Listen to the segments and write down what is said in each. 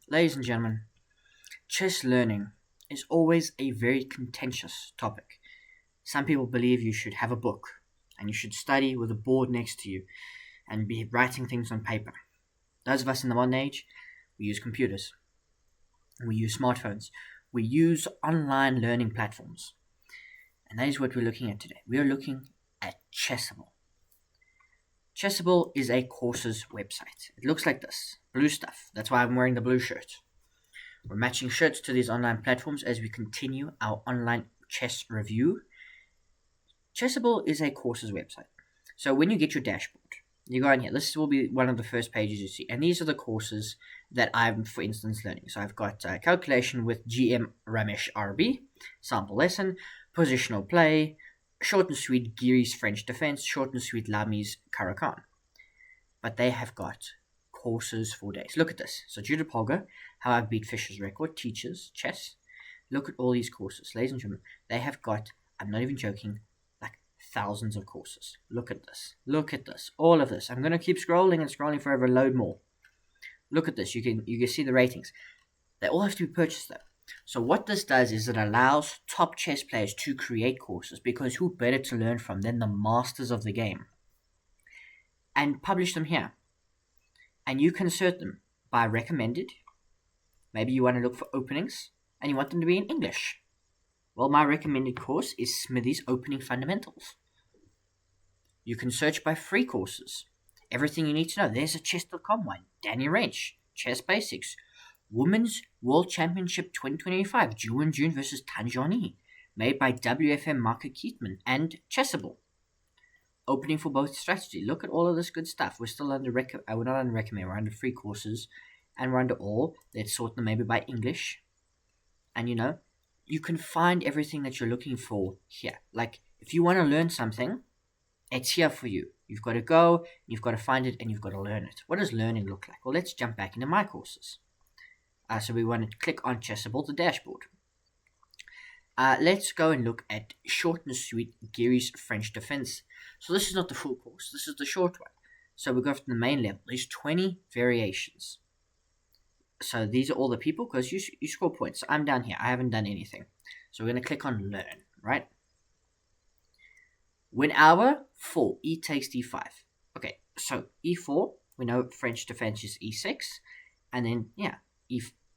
Ladies and gentlemen, chess learning is always a very contentious topic. Some people believe you should have a book and you should study with a board next to you and be writing things on paper. Those of us in the modern age, we use computers, we use smartphones, we use online learning platforms. And that is what we're looking at today. We are looking at Chessable. Chessable is a courses website. It looks like this blue stuff. That's why I'm wearing the blue shirt. We're matching shirts to these online platforms as we continue our online chess review. Chessable is a courses website. So when you get your dashboard, you go in here. This will be one of the first pages you see. And these are the courses that I'm, for instance, learning. So I've got calculation with GM Ramesh RB, sample lesson, positional play, short and sweet Giri's French defense, short and sweet Lami's Karakan. But they have got courses for days. Look at this. So Judith Polgar, How I Beat Fisher's Record, teaches chess. Look at all these courses. Ladies and gentlemen, they have got, I'm not even joking, like thousands of courses. Look at this. Look at this. All of this. I'm going to keep scrolling and scrolling forever, load more. Look at this. You can see the ratings. They all have to be purchased though. So what this does is it allows top chess players to create courses, because who better to learn from than the masters of the game, and publish them here. And you can sort them by recommended. Maybe you want to look for openings and you want them to be in English. Well, my recommended course is Smithy's Opening Fundamentals. You can search by free courses. Everything you need to know. There's a chess.com one. Danny Wrench, Chess Basics, Women's World Championship 2025, June versus Tanjani, made by WFM Market Keatman and Chessable. Opening for both strategy. Look at all of this good stuff. We're still under we're not under recommend. We're under free courses, and we're under all. Let's sort them maybe by English. And you can find everything that you're looking for here. Like if you want to learn something, it's here for you. You've got to go, you've got to find it, and you've got to learn it. What does learning look like? Well, let's jump back into my courses. So we want to click on Chessable, the dashboard. Let's go and look at short and sweet Giri's French defense. So this is not the full course. This is the short one. So we go from the main level. There's 20 variations. So these are all the people, because you score points. So I'm down here. I haven't done anything. So we're going to click on Learn, right? Win hour 4, E takes D5. Okay, so E4, we know French defense is E6. And then,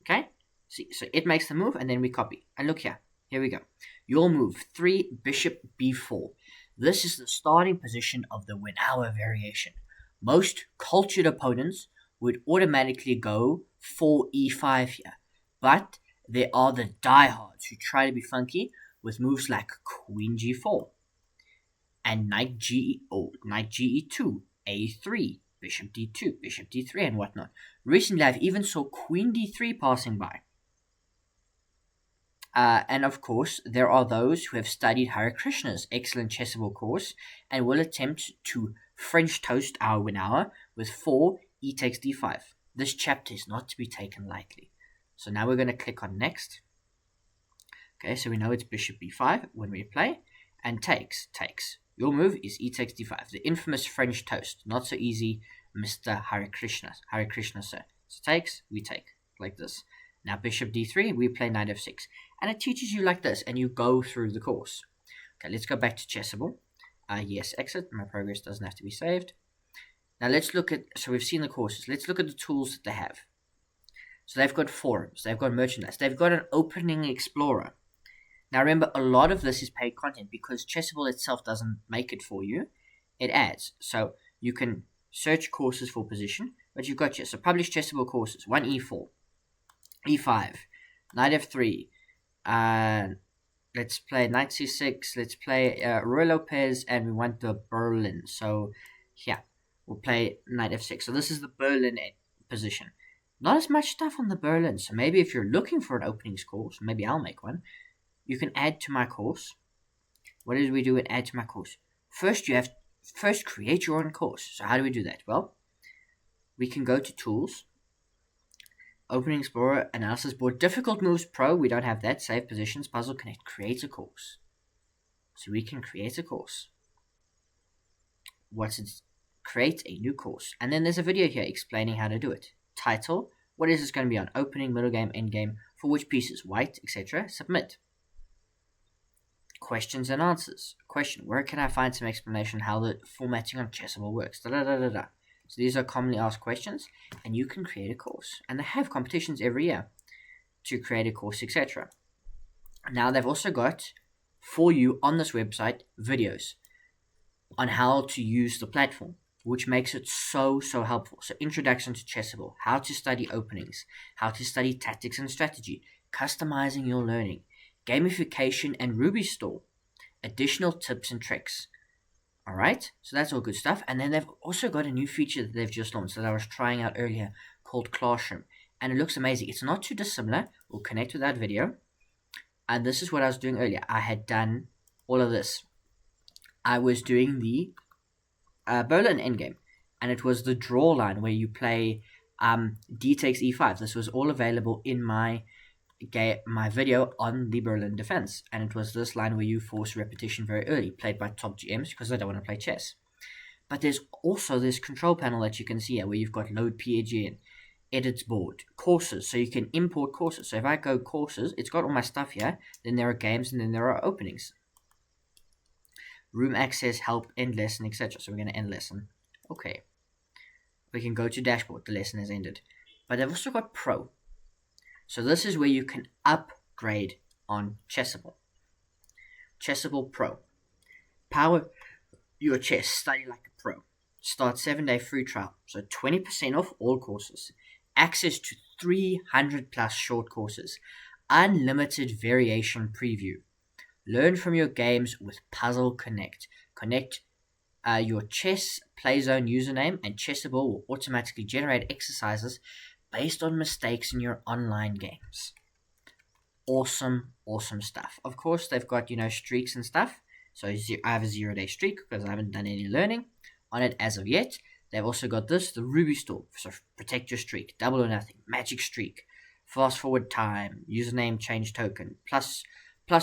okay? See, so it makes the move, and then we copy. And look here. Here we go. You'll move 3, Bishop B4. This is the starting position of the win hour variation. Most cultured opponents would automatically go 4 E5 here. But there are the diehards who try to be funky with moves like Queen G4 and Knight GE2, A3, Bishop D2, Bishop D3, and whatnot. Recently, I've even saw Queen D3 passing by. And of course, there are those who have studied Hare Krishna's excellent Chessable course and will attempt to French toast our win hour with 4 E takes D5. This chapter is not to be taken lightly. So now we're going to click on Next. Okay, so we know it's Bishop B5 when we play, and takes. Your move is E takes D5, the infamous French toast. Not so easy, Mr. Hare Krishna, sir. So takes, we take, like this. Now Bishop D3, we play Knight F6. And it teaches you like this, and you go through the course. Okay, let's go back to Chessable. Yes, exit. My progress doesn't have to be saved. Now let's look at, so we've seen the courses. Let's look at the tools that they have. So they've got forums, they've got merchandise, they've got an opening explorer. Now remember, a lot of this is paid content because Chessable itself doesn't make it for you. It adds. So you can search courses for position, but you've got so publish Chessable courses. 1 E4, E5, Knight F3, let's play Knight C6, let's play Roy Lopez, and we want the Berlin. So here, we'll play Knight F6. So this is the Berlin position. Not as much stuff on the Berlin, so maybe if you're looking for an openings course, maybe I'll make one. You can add to my course. What did we do in add to my course? First, you have to create your own course. So how do we do that? Well, we can go to Tools, Opening Explorer, Analysis Board, Difficult Moves Pro. We don't have that. Save Positions, Puzzle Connect, Create a Course. So we can create a course. What's it? Create a new course. And then there's a video here explaining how to do it. Title, What is this going to be on? Opening, middle game, end game, for which pieces? White, etc. Submit. Questions and answers. Question: where can I find some explanation how the formatting on Chessable works? Da, da, da, da, da. So these are commonly asked questions, and you can create a course. And they have competitions every year to create a course, etc. Now they've also got, for you on this website, videos on how to use the platform, which makes it so helpful. So introduction to Chessable, how to study openings, how to study tactics and strategy, customizing your learning, gamification and Ruby store, additional tips and tricks. Alright, so that's all good stuff. And then they've also got a new feature that they've just launched that I was trying out earlier called Classroom. And it looks amazing. It's not too dissimilar. We'll connect with that video. And this is what I was doing earlier. I had done all of this. I was doing the Berlin endgame. And it was the draw line where you play d takes e5. This was all available in my video on the Berlin defense, and it was this line where you force repetition very early, played by top GMs because they don't want to play chess. But there's also this control panel that you can see here where you've got load PAGN, edits board, courses, so you can import courses. So if I go courses, it's got all my stuff here, then there are games, and then there are openings. Room access, help, end lesson, etc. So we're going to end lesson. Okay. We can go to dashboard, the lesson has ended. But they've also got pro. So this is where you can upgrade on Chessable. Chessable Pro. Power your chess, study like a pro. Start 7-day free trial, so 20% off all courses. Access to 300 plus short courses. Unlimited variation preview. Learn from your games with Puzzle Connect. Connect your chess playzone username, and Chessable will automatically generate exercises based on mistakes in your online games. Awesome stuff. Of course, they've got, streaks and stuff. So I have a 0-day streak because I haven't done any learning on it as of yet. They've also got this, the Ruby store. So protect your streak, double or nothing, magic streak, fast forward time, username change token, plus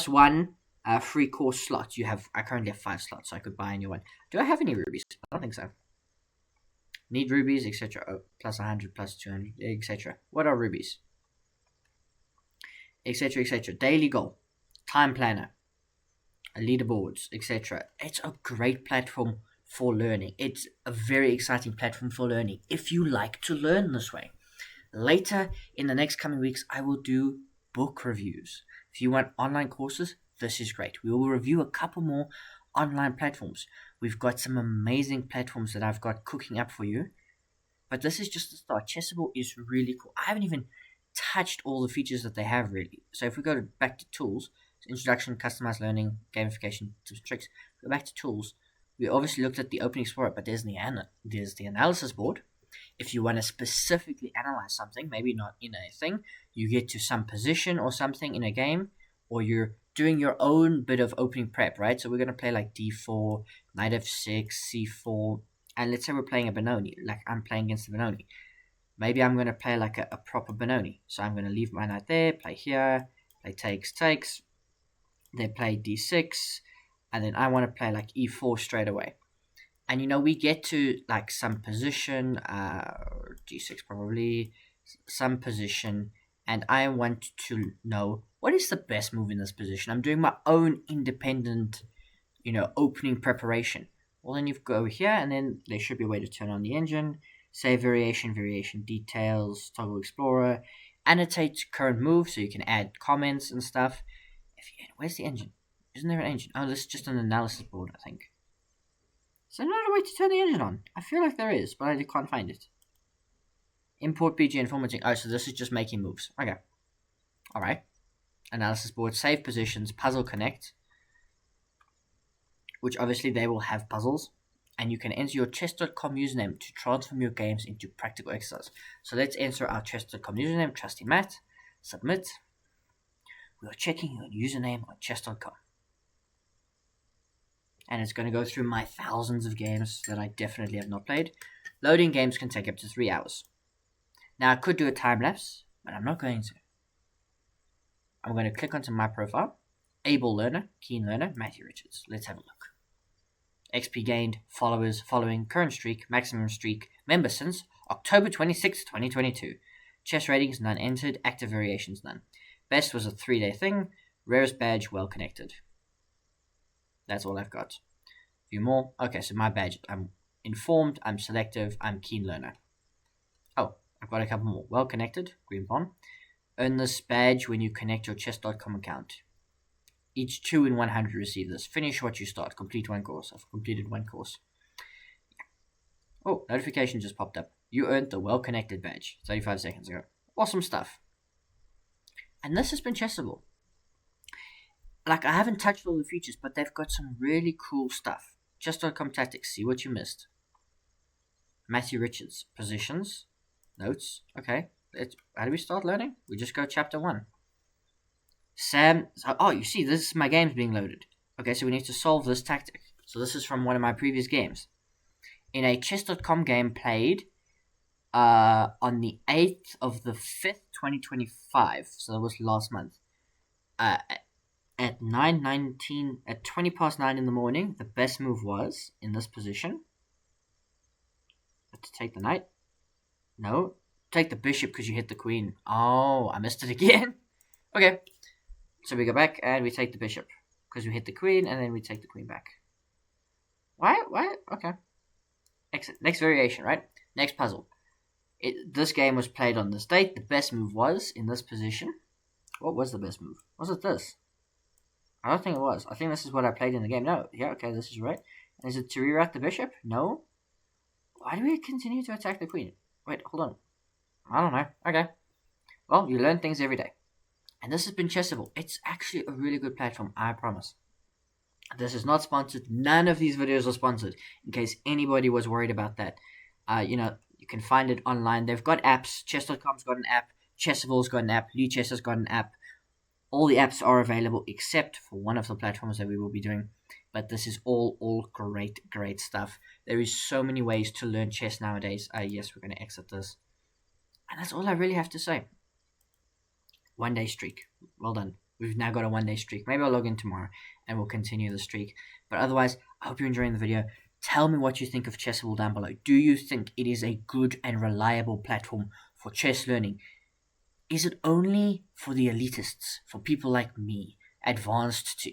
one free course slot. I currently have 5 slots, so I could buy a new one. Do I have any rubies? I don't think so. Need rubies, etc. Oh, plus 100, plus 200, etc. What are rubies? Etc, etc. Daily goal, time planner, leaderboards, etc. It's a great platform for learning. It's a very exciting platform for learning if you like to learn this way. Later in the next coming weeks, I will do book reviews. If you want online courses, this is great. We will review a couple more online platforms. We've got some amazing platforms that I've got cooking up for you. But this is just the start. Chessable is really cool. I haven't even touched all the features that they have, really. So if we go back to tools, so introduction, customized learning, gamification, tips and tricks. Go back to tools. We obviously looked at the opening explorer, but there's the analysis board. If you want to specifically analyze something, maybe not in a thing, you get to some position or something in a game, or you're doing your own bit of opening prep, right? So we're going to play like d4, knight f6, c4, and let's say we're playing a Benoni, like I'm playing against a Benoni. Maybe I'm going to play like a proper Benoni. So I'm going to leave my knight there, play here, play takes, then play d6, and then I want to play like e4 straight away. And we get to like some position, g6 probably, some position, and I want to know what is the best move in this position. I'm doing my own independent, opening preparation. Well, then you go here, and then there should be a way to turn on the engine, save variation details, toggle explorer, annotate current move, so you can add comments and stuff. Where's the engine? Isn't there an engine? Oh, this is just an analysis board, I think. Is there not a way to turn the engine on? I feel like there is, but I can't find it. Import BGN formatting. Oh, so this is just making moves. Okay. Alright. Analysis board, save positions, Puzzle Connect, which obviously they will have puzzles, and you can enter your chess.com username to transform your games into practical exercise. So let's enter our chess.com username, Trusty Matt, submit. We are checking your username on chess.com. And it's going to go through my thousands of games that I definitely have not played. Loading games can take up to 3 hours. Now I could do a time lapse, but I'm not going to. I'm going to click onto my profile. Able learner, keen learner, Matthew Richards. Let's have a look. XP gained, followers, following, current streak, maximum streak, member since October 26, 2022. Chess ratings, none entered. Active variations, none. Best was a 3-day thing. Rarest badge, well connected. That's all I've got. View more. Okay, so my badge. I'm informed, I'm selective, I'm keen learner. Oh, I've got a couple more. Well connected, green pawn. Earn this badge when you connect your chess.com account. Each 2 in 100 receive this. Finish what you start. Complete one course. I've completed one course. Oh, notification just popped up. You earned the well connected badge 35 seconds ago. Awesome stuff. And this has been Chessable. Like, I haven't touched all the features, but they've got some really cool stuff. Chess.com tactics. See what you missed. Matthew Richards. Positions. Notes. Okay. How do we start learning? We just go chapter 1. Sam. Oh, you see, this is my games being loaded. Okay, so we need to solve this tactic. So this is from one of my previous games. In a chess.com game played on the 8th of the 5th, 2025. So that was last month. At 9:19, at 20 past 9 in the morning, the best move was in this position. To take the knight. No. Take the bishop because you hit the queen. Oh, I missed it again. Okay. So we go back and we take the bishop because we hit the queen and then we take the queen back. Why? Okay. Exit. Next variation, right? Next puzzle. This game was played on this date. The best move was in this position. What was the best move? Was it this? I don't think it was. I think this is what I played in the game. No. Yeah, okay, this is right. Is it to reroute the bishop? No. Why do we continue to attack the queen? Wait, hold on. I don't know. Okay. Well, you learn things every day. And this has been Chessable. It's actually a really good platform, I promise. This is not sponsored. None of these videos are sponsored, in case anybody was worried about that. You can find it online. They've got apps. Chess.com's got an app. Chessable's got an app. Chess has got an app. All the apps are available except for one of the platforms that we will be doing. But this is all great stuff. There is so many ways to learn chess nowadays. Yes, we're going to exit this. And that's all I really have to say. 1 day streak. Well done. We've now got a 1 day streak. Maybe I'll log in tomorrow and we'll continue the streak. But otherwise, I hope you're enjoying the video. Tell me what you think of Chessable down below. Do you think it is a good and reliable platform for chess learning? Is it only for the elitists, for people like me, advanced to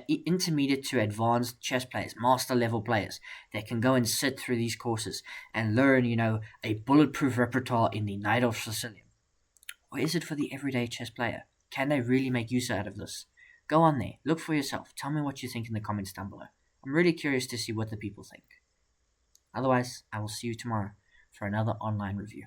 intermediate to advanced chess players, master level players that can go and sit through these courses and learn, a bulletproof repertoire in the Knight of Sicilian? Or is it for the everyday chess player? Can they really make use out of this? Go on there, look for yourself, tell me what you think in the comments down below. I'm really curious to see what the people think. Otherwise, I will see you tomorrow for another online review.